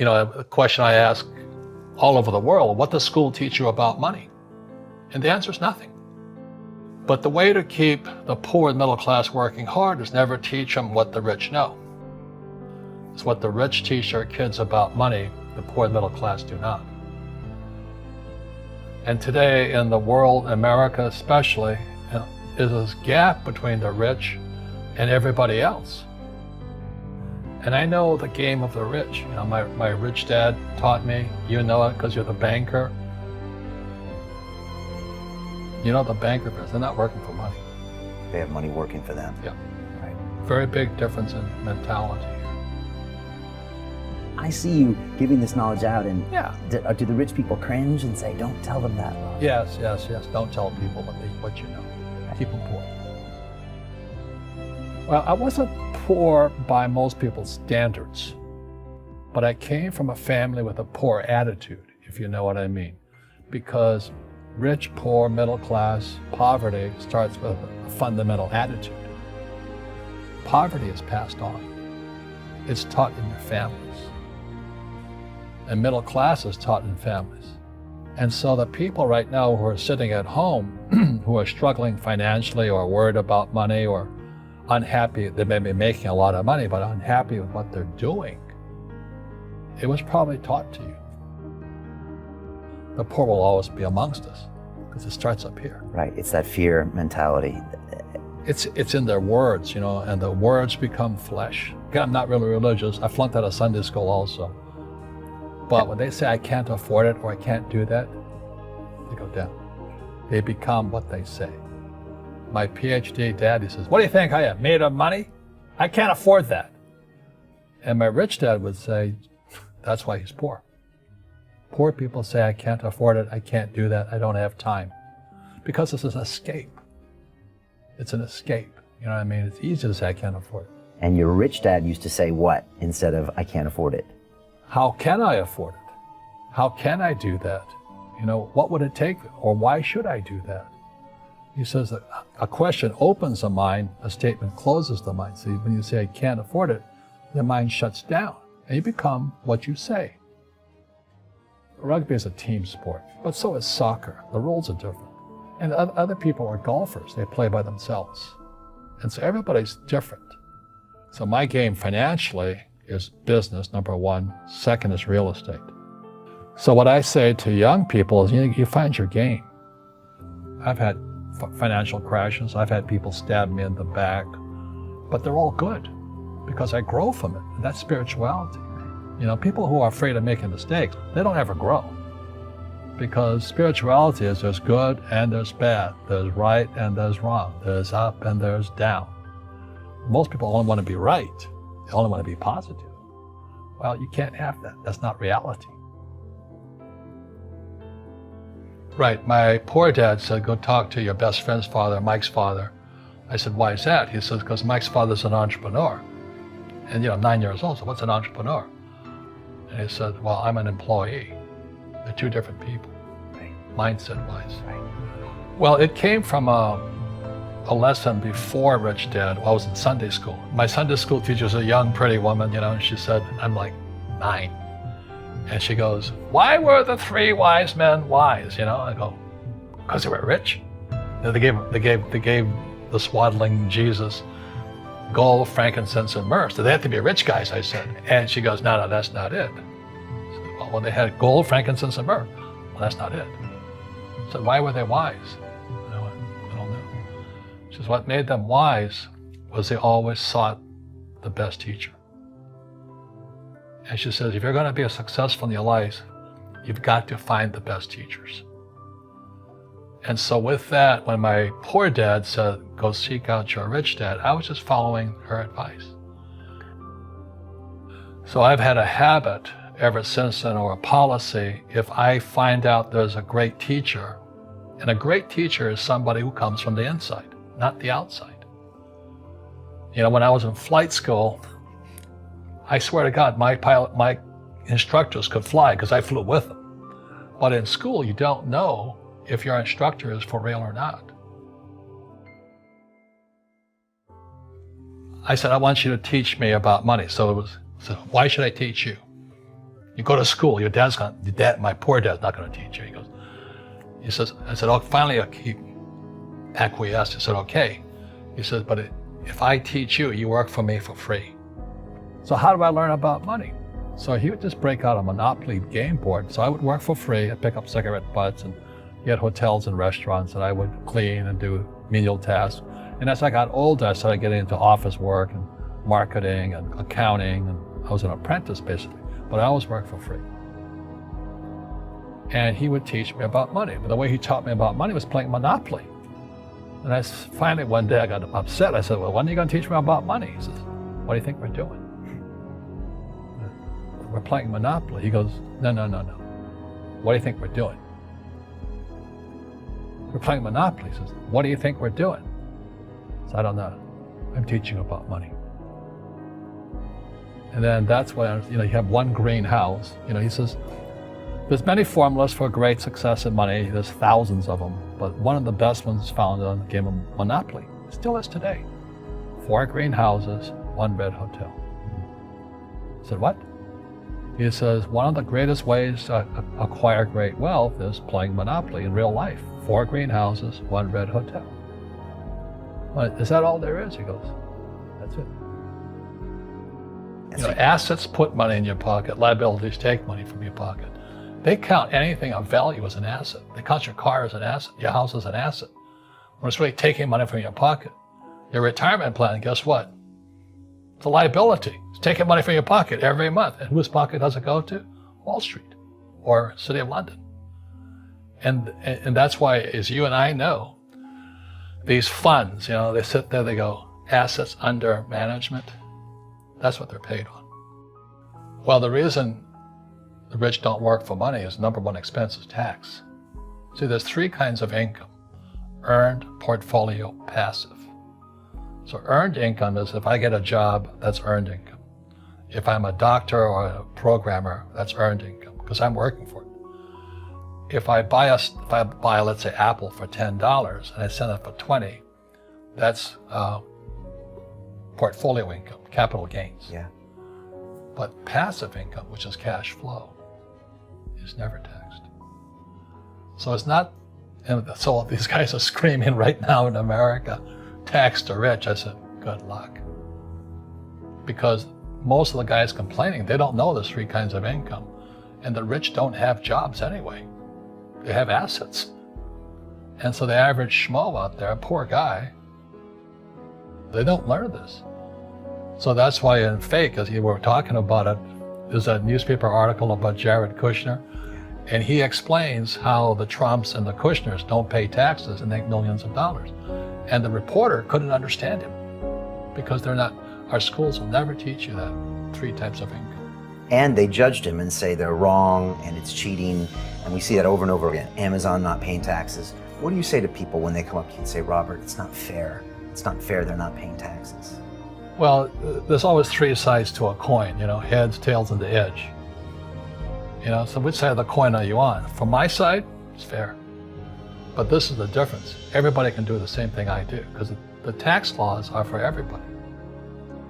A question I ask all over the world, what does school teach you about money? And the answer is nothing. But the way to keep the poor and middle class working hard is never teach them what the rich know. It's what the rich teach their kids about money, the poor and middle class do not. And today in the world, America especially, is this gap between the rich and everybody else. And I know the game of the rich. My rich dad taught me, you know it because you're the banker. You know the banker, they're not working for money. They have money working for them. Yeah. Right. Very big difference in mentality. I see you giving this knowledge out, and Yeah. do the rich people cringe and say, don't tell them that, Rob? Yes. Don't tell people what you know. Keep them poor. Well, I wasn't poor by most people's standards, but I came from a family with a poor attitude, if you know what I mean. Because rich, poor, middle class, poverty starts with a fundamental attitude. Poverty is passed on. It's taught in your families. And middle class is taught in families. And so the people right now who are sitting at home, who are struggling financially or worried about money or unhappy, they may be making a lot of money, but unhappy with what they're doing, it was probably taught to you. The poor will always be amongst us because it starts up here. Right, it's that fear mentality. It's in their words, and the words become flesh. Again, I'm not really religious. I flunked out of Sunday school also. But when they say I can't afford it or I can't do that, they go down. They become what they say. My PhD daddy says, what do you think I am, made of money? I can't afford that. And my rich dad would say, that's why he's poor. Poor people say, I can't afford it, I can't do that, I don't have time. Because this is an escape. It's an escape. You know what I mean? It's easy to say I can't afford it. And your rich dad used to say what instead of I can't afford it? How can I afford it? How can I do that? What would it take, or why should I do that? He says that a question opens the mind, a statement closes the mind. See, when you say I can't afford it, the mind shuts down, and you become what you say. Rugby is a team sport, but so is soccer. The rules are different. And other people are golfers. They play by themselves. And so everybody's different. So my game financially is business, number one. Second is real estate. So what I say to young people is, you find your game. I've had financial crashes. I've had people stab me in the back, but they're all good because I grow from it. And that's spirituality. People who are afraid of making mistakes, they don't ever grow. Because spirituality is there's good and there's bad. There's right and there's wrong. There's up and there's down. Most people only want to be right. They only want to be positive. Well, you can't have that. That's not reality. Right, my poor dad said, go talk to your best friend's father, Mike's father. I said, why is that? He says, because Mike's father's an entrepreneur. And 9 years old, so what's an entrepreneur? And he said, well, I'm an employee. They're two different people, right. Mindset-wise. Right. Well, it came from a lesson before Rich Dad. I was in Sunday school. My Sunday school teacher was a young, pretty woman, and she said, I'm like 9. And she goes, why were the 3 wise men wise? I go, because they were rich. They gave the swaddling Jesus gold, frankincense, and myrrh. So they had to be rich guys, I said. And she goes, no, that's not it. I said, well, they had gold, frankincense, and myrrh. Well, that's not it. I said, why were they wise? I went, I don't know. She says, what made them wise was they always sought the best teacher. And she says, if you're going to be successful in your life, you've got to find the best teachers. And so with that, when my poor dad said, go seek out your rich dad, I was just following her advice. So I've had a habit ever since then, or a policy, if I find out there's a great teacher, and a great teacher is somebody who comes from the inside, not the outside. When I was in flight school, I swear to God, my instructors could fly because I flew with them. But in school, you don't know if your instructor is for real or not. I said, I want you to teach me about money. So why should I teach you? You go to school, my poor dad's not going to teach you. He says, I said, oh, finally he acquiesced. He said, okay. He says, but if I teach you, you work for me for free. So how do I learn about money? So he would just break out a Monopoly game board. So I would work for free. I'd pick up cigarette butts and get hotels and restaurants, and I would clean and do menial tasks. And as I got older, I started getting into office work and marketing and accounting, and I was an apprentice basically, but I always worked for free. And he would teach me about money. But the way he taught me about money was playing Monopoly. And finally one day I got upset. I said, well, when are you going to teach me about money? He says, what do you think we're doing? We're playing Monopoly. He goes, no. What do you think we're doing? We're playing Monopoly. He says, what do you think we're doing? I said, I don't know. I'm teaching you about money. And then that's when, you have one green house. He says, there's many formulas for great success in money. There's thousands of them. But one of the best ones found on the game of Monopoly. It still is today. 4 green houses, 1 red hotel. I said, what? He says, one of the greatest ways to acquire great wealth is playing Monopoly in real life. 4 green houses, 1 red hotel. Well, is that all there is? He goes, that's it. Assets put money in your pocket. Liabilities take money from your pocket. They count anything of value as an asset. They count your car as an asset, your house as an asset. When it's really taking money from your pocket. Your retirement plan, guess what? It's a liability. It's taking money from your pocket every month. And whose pocket does it go to? Wall Street or City of London. And that's why, as you and I know, these funds, they sit there, they go, assets under management. That's what they're paid on. Well, the reason the rich don't work for money is number one expense is tax. See, there's 3 kinds of income: earned, portfolio, passive. So earned income is if I get a job, that's earned income. If I'm a doctor or a programmer, that's earned income because I'm working for it. If I buy, let's say, Apple for $10 and I sell it for $20, that's portfolio income, capital gains. Yeah. But passive income, which is cash flow, is never taxed. So it's not, and so these guys are screaming right now in America, tax the rich. I said, good luck. Because most of the guys complaining, they don't know there's 3 kinds of income. And the rich don't have jobs anyway. They have assets. And so the average schmo out there, poor guy, they don't learn this. So that's why in Fake, as you were talking about it, there's a newspaper article about Jared Kushner, and he explains how the Trumps and the Kushners don't pay taxes and make millions of dollars. And the reporter couldn't understand him because our schools will never teach you that 3 types of income. And they judged him and say they're wrong and it's cheating. And we see that over and over again. Amazon not paying taxes. What do you say to people when they come up to you and say, Robert, it's not fair. It's not fair they're not paying taxes. Well, there's always 3 sides to a coin, heads, tails, and the edge. So which side of the coin are you on? From my side, it's fair. But this is the difference. Everybody can do the same thing I do because the tax laws are for everybody.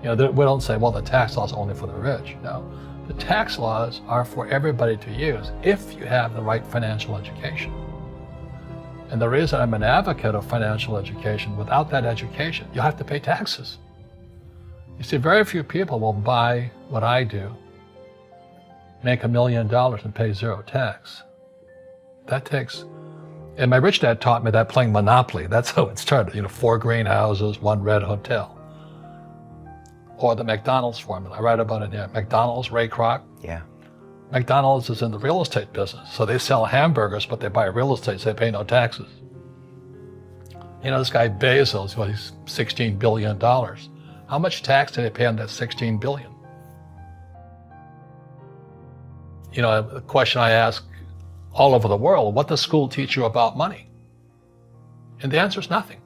We don't say, well, the tax laws are only for the rich. No, the tax laws are for everybody to use if you have the right financial education. And the reason I'm an advocate of financial education, without that education, you have to pay taxes. You see, very few people will buy what I do, make $1 million and pay 0 tax. That takes, and my rich dad taught me that playing Monopoly. That's how it started, 4 green houses, 1 red hotel. Or the McDonald's formula, I write about it here. McDonald's, Ray Kroc. Yeah. McDonald's is in the real estate business. So they sell hamburgers, but they buy real estate, so they pay no taxes. This guy Bezos, he's $16 billion. How much tax did they pay on that $16 billion? A question I ask all over the world, what does school teach you about money? And the answer is nothing.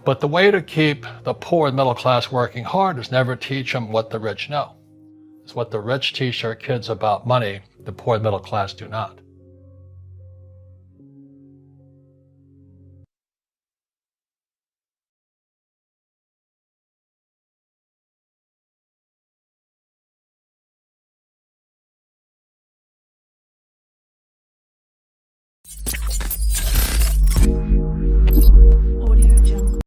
But the way to keep the poor and middle class working hard is never teach them what the rich know. It's what the rich teach their kids about money, the poor and middle class do not.